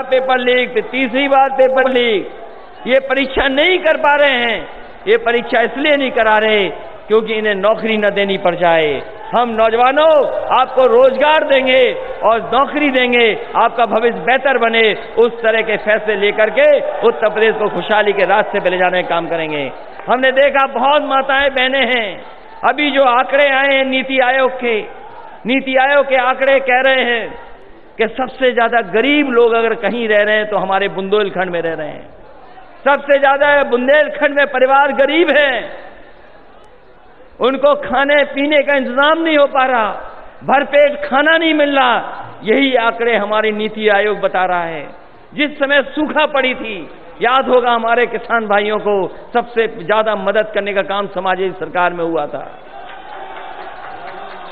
Paper leak, फिर तीसरी बार paper leak. ये परीक्षा नहीं कर पा रहे हैं। ये परीक्षा इसलिए नहीं करा रहे क्योंकि इन्हें नौकरी न देनी पड़ जाए। हम नौजवानों आपको रोजगार देंगे और नौकरी देंगे, आपका भविष्य बेहतर बने, उस तरह के फैसले लेकर के उत्तर प्रदेश को खुशहाली के रास्ते पे ले जाने का काम करेंगे। हमने देखा बहुत माताएं बहनें हैं। अभी जो आंकड़े आए हैं नीति आयोग के आंकड़े कह रहे हैं कि सबसे ज्यादा गरीब लोग अगर कहीं रह रहे हैं तो हमारे बुंदेलखंड में रह रहे हैं। सबसे ज्यादा बुंदेलखंड में परिवार गरीब हैं, उनको खाने पीने का इंतजाम नहीं हो पा रहा, भरपेट खाना नहीं मिल रहा। यही आंकड़े हमारी नीति आयोग बता रहा है। जिस समय सूखा पड़ी थी, याद होगा हमारे किसान भाइयों को सबसे ज्यादा मदद करने का काम समाजवादी सरकार में हुआ था।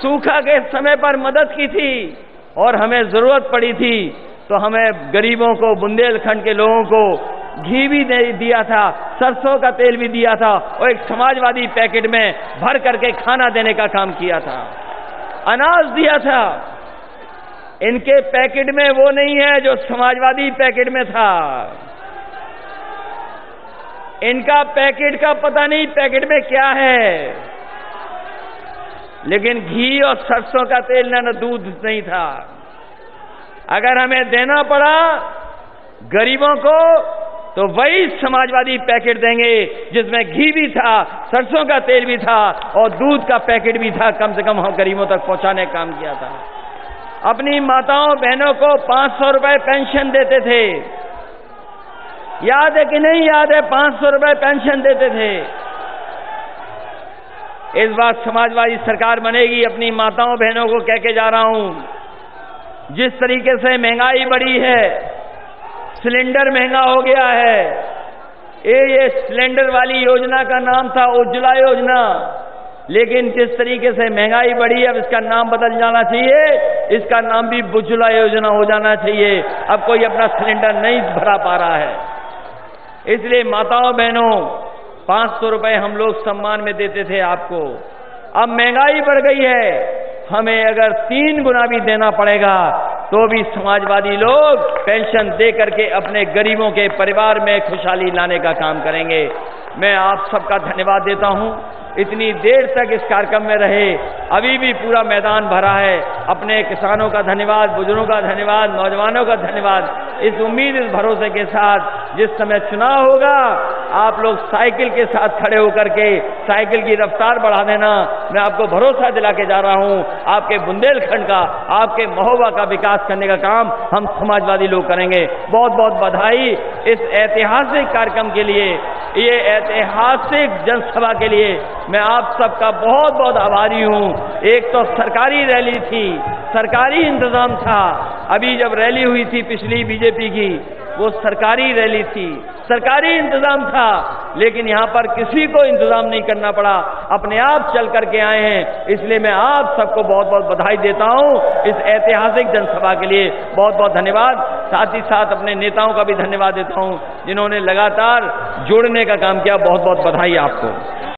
सूखा के समय पर मदद की थी और हमें जरूरत पड़ी थी तो हमें गरीबों को, बुंदेलखंड के लोगों को घी भी दिया था, सरसों का तेल भी दिया था और एक समाजवादी पैकेट में भर करके खाना देने का काम किया था, अनाज दिया था। इनके पैकेट में वो नहीं है जो समाजवादी पैकेट में था। इनका पैकेट का पता नहीं पैकेट में क्या है, लेकिन घी और सरसों का तेल न दूध नहीं था। अगर हमें देना पड़ा गरीबों को तो वही समाजवादी पैकेट देंगे जिसमें घी भी था, सरसों का तेल भी था और दूध का पैकेट भी था। कम से कम हम गरीबों तक पहुंचाने का काम किया था। अपनी माताओं बहनों को 500 रुपए पेंशन देते थे। याद है कि नहीं याद है? 500 रुपए पेंशन देते थे। इस बार समाजवादी सरकार बनेगी, अपनी माताओं बहनों को कह के जा रहा हूं, जिस तरीके से महंगाई बढ़ी है, सिलेंडर महंगा हो गया है। ये सिलेंडर वाली योजना का नाम था उज्ज्वला योजना, लेकिन जिस तरीके से महंगाई बढ़ी है अब इसका नाम बदल जाना चाहिए, इसका नाम भी उज्ज्वला योजना हो जाना चाहिए। अब कोई अपना सिलेंडर नहीं भरा पा रहा है, इसलिए माताओं बहनों 500 रुपए हम लोग सम्मान में देते थे आपको। अब महंगाई बढ़ गई है, हमें अगर 3 गुना भी देना पड़ेगा तो भी समाजवादी लोग पेंशन दे करके अपने गरीबों के परिवार में खुशहाली लाने का काम करेंगे। मैं आप सबका धन्यवाद देता हूं, इतनी देर तक इस कार्यक्रम में रहे, अभी भी पूरा मैदान भरा है। अपने किसानों का धन्यवाद, बुजुर्गों का धन्यवाद, नौजवानों का धन्यवाद। इस उम्मीद, इस भरोसे के साथ जिस समय चुनाव होगा आप लोग साइकिल के साथ खड़े होकर के साइकिल की रफ्तार बढ़ा देना। मैं आपको भरोसा दिला के जा रहा हूं, आपके बुंदेलखंड का, आपके महोबा का विकास करने का काम हम समाजवादी लोग करेंगे। बहुत बहुत बधाई इस ऐतिहासिक कार्यक्रम के लिए, ये ऐतिहासिक जनसभा के लिए मैं आप सबका बहुत बहुत आभारी हूं। एक तो सरकारी रैली थी, सरकारी इंतजाम था। अभी जब रैली हुई थी पिछली बीजेपी की, वो सरकारी रैली थी, सरकारी इंतजाम था, लेकिन यहां पर किसी को इंतजाम नहीं करना पड़ा, अपने आप चल करके आए हैं। इसलिए मैं आप सबको बहुत बहुत बधाई देता हूं इस ऐतिहासिक जनसभा के लिए। बहुत बहुत धन्यवाद। साथ ही साथ अपने नेताओं का भी धन्यवाद देता हूं जिन्होंने लगातार जोड़ने का काम किया। बहुत बहुत बधाई आपको।